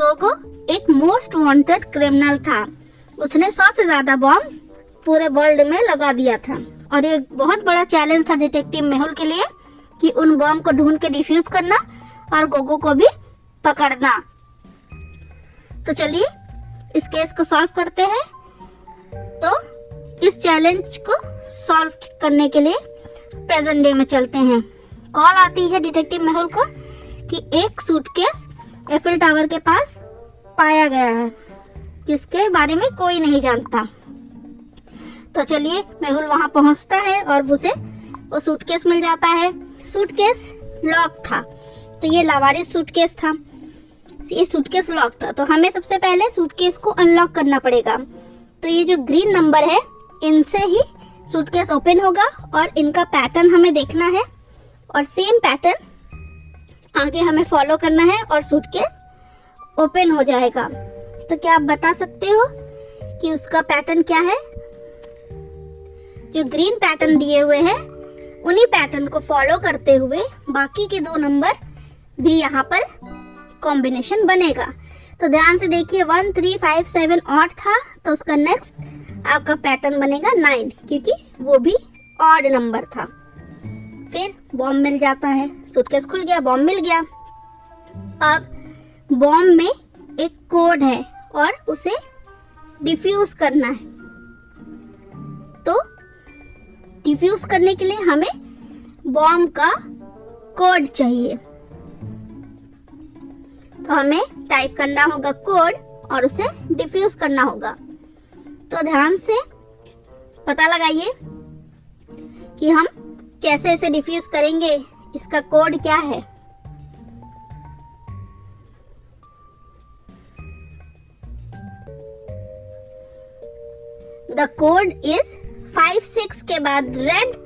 गोगो एक most wanted criminal था। उसने 100 से ज्यादा बॉम्ब पूरे वर्ल्ड में लगा दिया था और ये बहुत बड़ा चैलेंज था डिटेक्टिव मेहुल के लिए कि उन बॉम्ब को ढूंढ के डिफ्यूज करना और गोगो को भी पकड़ना। तो चलिए इस केस को सॉल्व करते हैं। तो इस चैलेंज को सॉल्व करने के लिए प्रेजेंट डे में चलते हैं। कॉल आती है डिटेक्टिव मेहुल को कि एक सूटकेस एफिल टावर के पास पाया गया है जिसके बारे में कोई नहीं जानता। तो चलिए मेहुल वहां पहुंचता है और उसे वो सूटकेस मिल जाता है। सूटकेस लॉक था, तो ये लावारिस सूटकेस था। ये सूटकेस लॉक था, तो हमें सबसे पहले सूटकेस को अनलॉक करना पड़ेगा। तो ये जो ग्रीन नंबर है इनसे ही सूटकेस ओपन होगा और इनका पैटर्न हमें देखना है और सेम पैटर्न आगे हमें फॉलो करना है और सूटकेस ओपन हो जाएगा। तो क्या आप बता सकते हो कि उसका पैटर्न क्या है? जो ग्रीन पैटर्न दिए हुए हैं उन्हीं पैटर्न को फॉलो करते हुए बाकी के 2 नंबर भी यहाँ पर कॉम्बिनेशन बनेगा। तो ध्यान से देखिए 1 3 5 7 8 था, तो उसका नेक्स्ट आपका पैटर्न बनेगा 9 क्योंकि वो भी ऑड नंबर था। फिर बॉम्ब मिल जाता है, सूटकेस खुल गया, बॉम्ब मिल गया। अब बॉम्ब में एक कोड है और उसे डिफ्यूज करना है। तो डिफ्यूज करने के लिए हमें बॉम्ब का कोड चाहिए। तो हमें टाइप करना होगा कोड और उसे डिफ्यूज करना होगा। तो ध्यान से पता लगाइए कि हम कैसे इसे डिफ्यूज करेंगे, इसका कोड क्या है। द कोड इज 5 6 के बाद रेड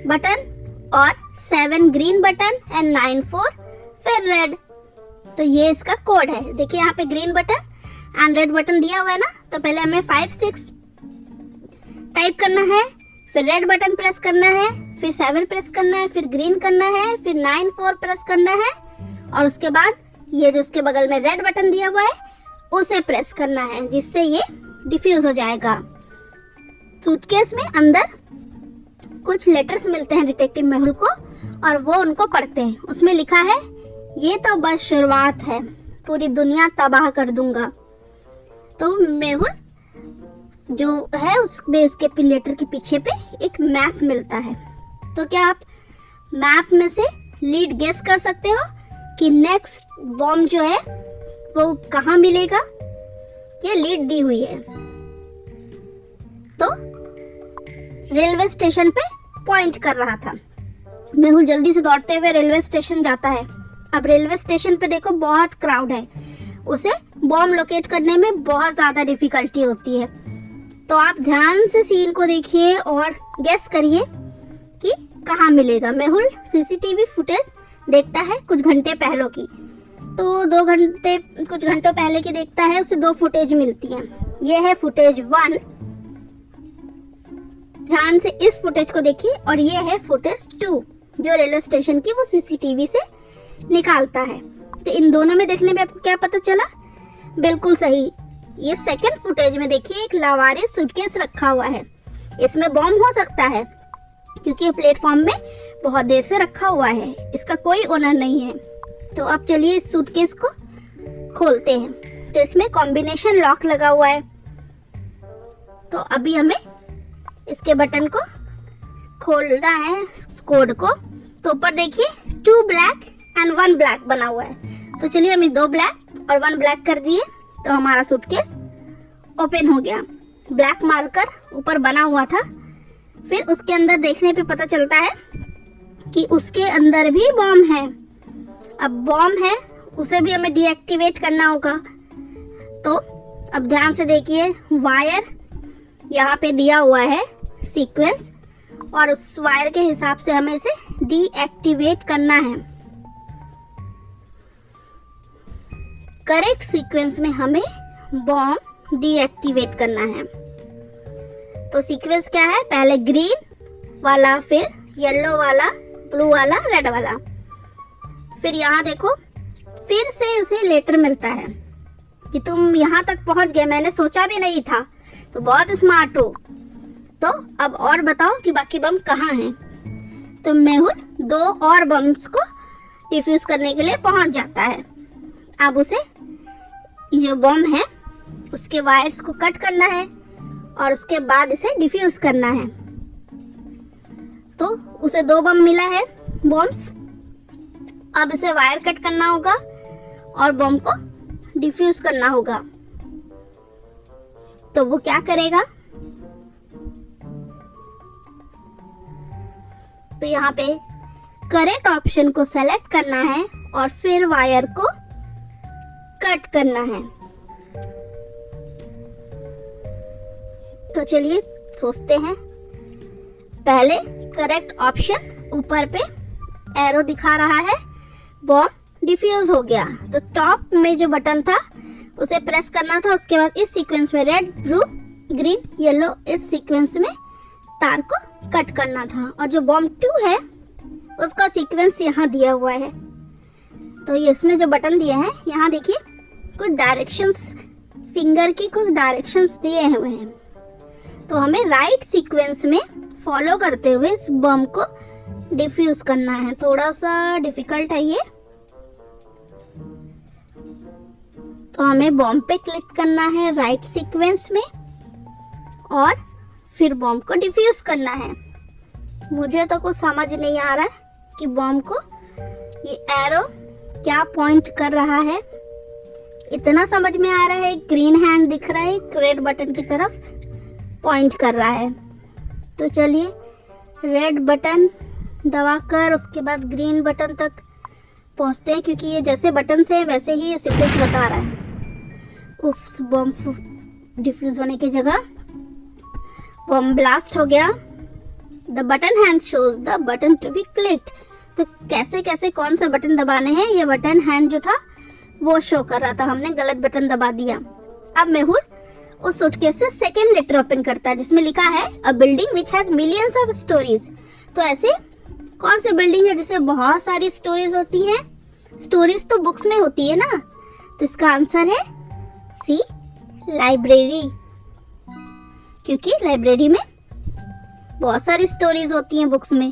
बटन और 7 ग्रीन बटन एंड 9 4 फिर रेड। तो ये इसका कोड है। देखिए यहाँ पे green button and red button दिया हुआ है ना, तो पहले हमें 5 6 टाइप करना है, फिर रेड बटन प्रेस करना है, फिर 7 प्रेस करना है, फिर ग्रीन करना है, फिर 9 4 प्रेस करना है और उसके बाद ये जो उसके बगल में रेड बटन दिया हुआ है उसे प्रेस करना है जिससे ये डिफ्यूज हो जाएगा। सूटकेस में अंदर कुछ लेटर्स मिलते हैं डिटेक्टिव मेहुल को और वो उनको पढ़ते हैं। उसमें लिखा है ये तो बस शुरुआत है, पूरी दुनिया तबाह कर दूंगा। तो मेहुल जो है उसमें उसके लेटर के पीछे पे एक मैप मिलता है। तो क्या आप मैप में से लीड गेस कर सकते हो कि नेक्स्ट बॉम्ब जो है वो कहाँ मिलेगा? ये लीड दी हुई है। तो रेलवे स्टेशन पे पॉइंट कर रहा था। मेहुल जल्दी से दौड़ते हुए रेलवे स्टेशन जाता है। अब रेलवे स्टेशन पे देखो बहुत क्राउड है, उसे बॉम्ब लोकेट करने में बहुत ज़्यादा डिफिकल्टी होती है। तो आप ध्यान से सीन को देखिए और गेस करिए कि कहाँ मिलेगा। मेहुल सीसीटीवी फुटेज देखता है कुछ घंटे पहले की, तो कुछ घंटों पहले की देखता है, उसे 2 फुटेज मिलती हैं। ये है फुटेज 1, ध्यान से इस फुटेज को देखिए, और ये है फुटेज 2 जो रेलवे स्टेशन की वो सीसीटीवी से निकालता है। तो इन दोनों में देखने में आपको क्या पता चला? बिल्कुल सही, ये सेकंड फुटेज में देखिए एक लावारिस सूटकेस रखा हुआ है। इसमें बॉम्ब हो सकता है क्योंकि ये प्लेटफॉर्म में बहुत देर से रखा हुआ है, इसका कोई ओनर नहीं है। तो अब चलिए इस सूटकेस को खोलते हैं। तो इसमें कॉम्बिनेशन लॉक लगा हुआ है। तो अभी हमें इसके बटन को खोलना है, कोड को। तो ऊपर देखिए 2 ब्लैक एंड 1 ब्लैक बना हुआ है। तो चलिए हम 2 ब्लैक और 1 ब्लैक कर दिए, तो हमारा सूटकेस ओपन हो गया। ब्लैक मार्कर ऊपर बना हुआ था। फिर उसके अंदर देखने पे पता चलता है कि उसके अंदर भी बॉम्ब है। अब बॉम्ब है, उसे भी हमें डीएक्टिवेट करना होगा। तो अब ध्यान से देखिए, वायर यहाँ पे दिया हुआ है सीक्वेंस, और उस वायर के हिसाब से हमें इसे डीएक्टिवेट करना है। करेक्ट सीक्वेंस में हमें बॉम्ब डीएक्टिवेट करना है। तो सीक्वेंस क्या है? पहले ग्रीन वाला, फिर येलो वाला, ब्लू वाला, रेड वाला। फिर यहाँ देखो फिर से उसे लेटर मिलता है कि तुम यहाँ तक पहुँच गए, मैंने सोचा भी नहीं था, तो बहुत स्मार्ट हो। तो अब और बताओ कि बाकी बम कहाँ हैं। तो मेहुल 2 और बम्स को डिफ्यूज करने के लिए पहुँच जाता है। अब उसे ये बम है उसके वायर्स को कट करना है और उसके बाद इसे डिफ्यूज करना है। तो उसे 2 बम मिला है, बॉम्ब्स। अब इसे वायर कट करना होगा और बम को डिफ्यूज करना होगा। तो वो क्या करेगा, तो यहाँ पे करेक्ट ऑप्शन को सेलेक्ट करना है और फिर वायर को कट करना है। तो चलिए सोचते हैं। पहले करेक्ट ऑप्शन, ऊपर पे एरो दिखा रहा है, बॉम्ब डिफ्यूज हो गया। तो टॉप में जो बटन था उसे प्रेस करना था। उसके बाद इस सीक्वेंस में रेड, ब्लू, ग्रीन, येलो, इस सीक्वेंस में तार को कट करना था। और जो बॉम्ब 2 है उसका सीक्वेंस यहाँ दिया हुआ है। तो ये इसमें जो बटन दिए हैं, यहाँ देखिए कुछ डायरेक्शंस, फिंगर की कुछ डायरेक्शंस दिए हुए हैं। तो हमें राइट सीक्वेंस में फॉलो करते हुए इस बम को डिफ्यूज करना है। थोड़ा सा डिफिकल्ट है ये। तो हमें बम पे क्लिक करना है राइट सीक्वेंस में और फिर बम को डिफ्यूज करना है। मुझे तो कुछ समझ नहीं आ रहा है कि बम को ये एरो क्या पॉइंट कर रहा है। इतना समझ में आ रहा है, ग्रीन हैंड दिख रहा है, रेड बटन की तरफ पॉइंट कर रहा है। तो चलिए रेड बटन दबाकर उसके बाद ग्रीन बटन तक पहुंचते हैं, क्योंकि ये जैसे बटन से वैसे ही ये सीक्वेंस बता रहा है। उफ, बम डिफ्यूज होने की जगह बम ब्लास्ट हो गया। The button hand shows the button to be clicked. तो कैसे कैसे कौन सा बटन दबाने हैं, ये बटन हैंड जो था वो शो कर रहा था, हमने गलत बटन दबा दिया। अब मेहुल उस सूटकेस से सेकेंड लेटर ओपन करता है जिसमें लिखा है a building which has millions of stories. तो ऐसे कौन सी बिल्डिंग है जिसमें बहुत सारी स्टोरीज होती हैं? स्टोरीज तो बुक्स में होती है ना। तो इसका आंसर है सी, लाइब्रेरी। क्योंकि लाइब्रेरी में बहुत सारी स्टोरीज होती हैं बुक्स में।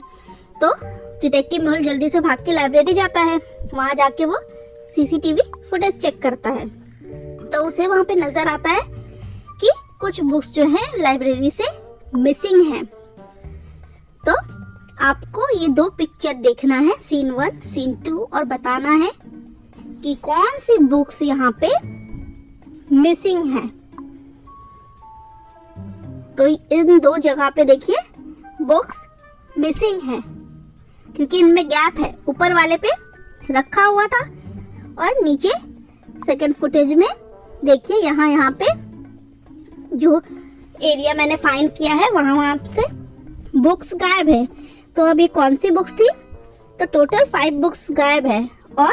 तो डिटेक्टिव मेहुल जल्दी से भाग के लाइब्रेरी जाता है। वहां जाके वो सीसीटीवी फुटेज चेक करता है। तो उसे वहां पे नजर आता है कि कुछ बुक्स जो हैं लाइब्रेरी से मिसिंग हैं। तो आपको ये 2 पिक्चर देखना है, सीन 1, सीन 2, और बताना है कि कौन सी बुक्स यहाँ पे मिसिंग है। तो इन 2 जगह पे देखिए बुक्स मिसिंग है, क्योंकि इनमें गैप है। ऊपर वाले पे रखा हुआ था और नीचे सेकंड फुटेज में देखिए यहाँ पे जो एरिया मैंने फाइंड किया है वहाँ से बुक्स गायब है। तो अभी कौन सी बुक्स थी? तो टोटल 5 बुक्स गायब है। और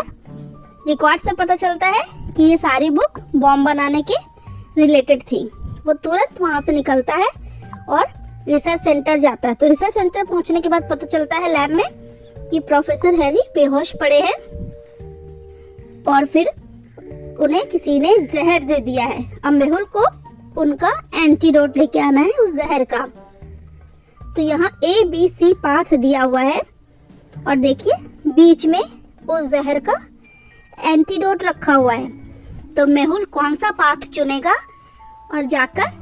रिकॉर्ड से पता चलता है कि ये सारी बुक बॉम्ब बनाने के रिलेटेड थी। वो तुरंत वहाँ से निकलता है और रिसर्च सेंटर जाता है। तो रिसर्च सेंटर पहुँचने के बाद पता चलता है लैब में कि प्रोफेसर हैरी बेहोश पड़े हैं और फिर उन्हें किसी ने जहर दे दिया है। अब मेहुल को उनका एंटीडोट लेके आना है उस जहर का। तो यहाँ ABC पाथ दिया हुआ है और देखिए बीच में उस जहर का एंटीडोट रखा हुआ है। तो मेहुल कौन सा पाथ चुनेगा और जाकर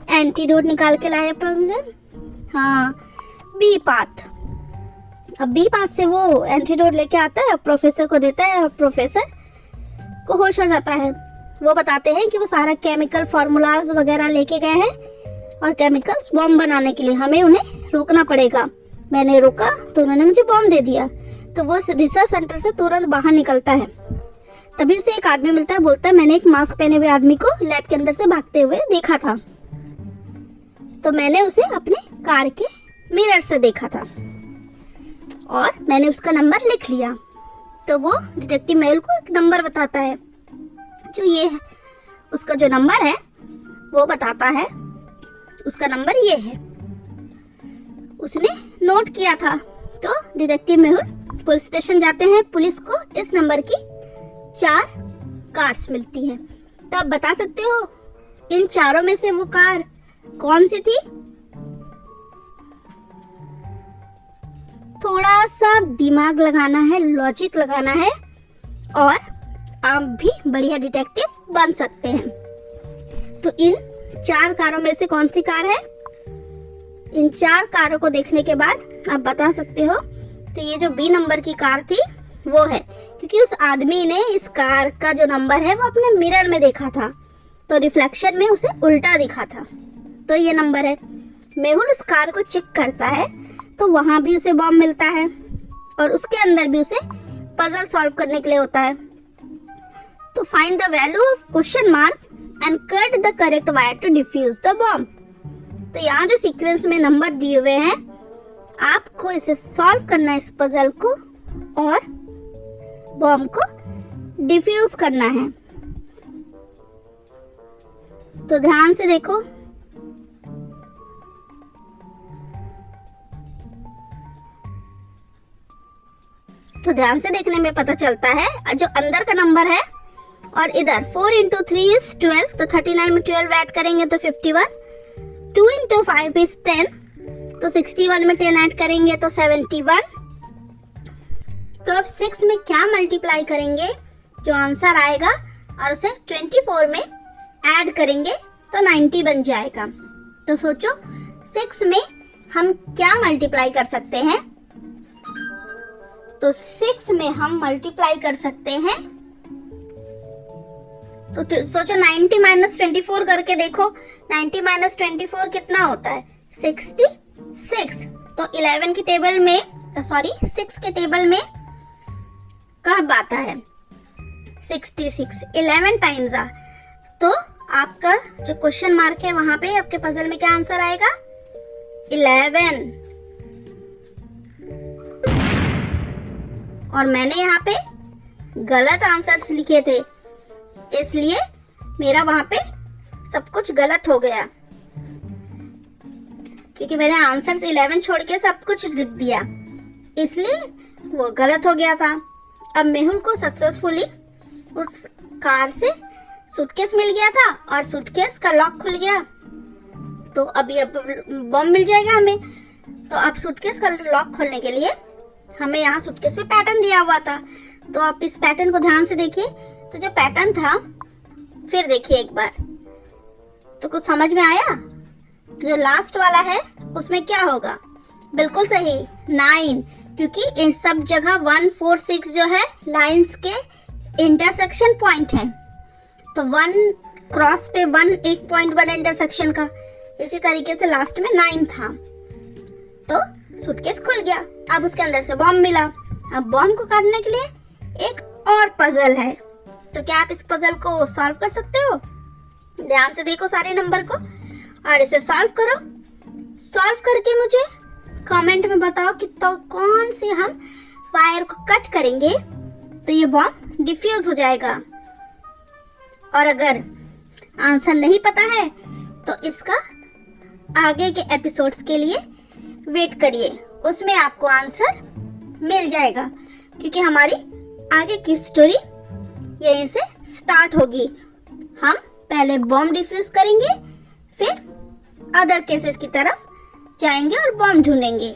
एंटीडोट निकाल के लाए पाएंगे? हाँ, B पाथ। अब B पाथ से वो एंटीडोट लेके आता है, प्रोफेसर को देता है और प्रोफेसर को होश हो जाता है। वो बताते हैं कि वो सारा केमिकल फार्मूलाज वगैरह लेके गए हैं और केमिकल्स बॉम्ब बनाने के लिए हमें उन्हें रोकना पड़ेगा। मैंने रोका तो उन्होंने मुझे बॉम्ब दे दिया। तो वो रिसर्च सेंटर से तुरंत बाहर निकलता है। तभी उसे एक आदमी मिलता है, बोलता है मैंने एक मास्क पहने हुए आदमी को लैब के अंदर से भागते हुए देखा था। तो मैंने उसे अपने कार के मिरर से देखा था और मैंने उसका नंबर लिख लिया। तो वो डिटेक्टिव मेहुल को एक नंबर बताता है, जो ये है। उसका जो नंबर है वो बताता है, उसका नंबर ये है, उसने नोट किया था। तो डिटेक्टिव मेहुल पुलिस स्टेशन जाते हैं। पुलिस को इस नंबर की 4 कार्ड्स मिलती हैं। तो आप बता सकते हो इन चारों में से वो कार कौन सी थी? थोड़ा सा दिमाग लगाना है, लॉजिक लगाना है और आप भी बढ़िया डिटेक्टिव बन सकते हैं। तो इन 4 कारों में से कौन सी कार है? इन 4 कारों को देखने के बाद आप बता सकते हो तो ये जो बी नंबर की कार थी वो है, क्योंकि उस आदमी ने इस कार का जो नंबर है वो अपने मिरर में देखा था, तो रिफ्लेक्शन में उसे उल्टा दिखा था, तो ये नंबर है। मेहुल उस कार को चेक करता है तो वहां भी उसे बॉम्ब मिलता है और उसके अंदर भी उसे पजल सॉल्व करने के लिए होता है। तो find the value of question mark and cut the correct wire to defuse the bomb. तो यहाँ जो सीक्वेंस में नंबर दिए हुए हैं, आपको इसे सॉल्व करना है, इस पजल को, और बॉम्ब को डिफ्यूज करना है। तो ध्यान से देखो, तो ध्यान से देखने में पता चलता है जो अंदर का नंबर है और इधर 4 into 3 is 12, तो 39 में 12 ऐड करेंगे तो 51, 2 into 5 is 10, तो 61 में 10 ऐड करेंगे तो 71। तो अब 6 में क्या मल्टीप्लाई करेंगे जो आंसर आएगा और उसे 24 में ऐड करेंगे तो 90 बन जाएगा। तो सोचो 6 में हम क्या मल्टीप्लाई कर सकते हैं? तो 6 में हम मल्टीप्लाई कर सकते हैं, तो सोचो 90 माइनस 24 करके देखो, 90 माइनस 24 कितना होता है? 66। तो 11 की टेबल में, सॉरी 6 के टेबल में कब आता है? 66, 11 टाइम्स आ। तो आपका जो क्वेश्चन मार्क है वहां पे आपके पजल में क्या आंसर आएगा? 11। और मैंने यहाँ पे गलत आंसर्स लिखे थे, इसलिए मेरा वहां पे सब कुछ गलत हो गया, क्योंकि मैंने आंसर्स 11 छोड़ के सब कुछ लिख दिया, इसलिए वो गलत हो गया था। अब मेहुल को सक्सेसफुली उस कार से सूटकेस मिल गया था और सूटकेस का लॉक खुल गया, तो अभी अब बॉम्ब मिल जाएगा हमें। तो अब सूटकेस का लॉक खोलने के लिए हमें यहाँ सूटकेस में पैटर्न दिया हुआ था, तो आप इस पैटर्न को ध्यान से देखिए। तो जो पैटर्न था, फिर देखिए एक बार, तो कुछ समझ में आया? जो लास्ट वाला है उसमें क्या होगा? बिल्कुल सही, 9, क्योंकि इन सब जगह 1, 4, 6 जो है लाइंस के इंटरसेक्शन पॉइंट है, तो 1 क्रॉस पे 1 एक पॉइंट बना इंटरसेक्शन का, इसी तरीके से लास्ट में 9 था। तो सूटकेस खुल गया, अब उसके अंदर से बॉम्ब मिला। अब बॉम्ब को काटने के लिए एक और पजल है, तो क्या आप इस पजल को सॉल्व कर सकते हो? ध्यान से देखो सारे नंबर को और इसे सॉल्व करो। सॉल्व करके मुझे कमेंट में बताओ कि तो कौन से हम वायर को कट करेंगे तो ये बॉम्ब डिफ्यूज हो जाएगा। और अगर आंसर नहीं पता है तो इसका आगे के एपिसोड्स के लिए वेट करिए, उसमें आपको आंसर मिल जाएगा, क्योंकि हमारी आगे की स्टोरी यहीं से स्टार्ट होगी। हम पहले बॉम्ब डिफ्यूज करेंगे, फिर अदर केसेस की तरफ जाएंगे और बॉम्ब ढूंढेंगे।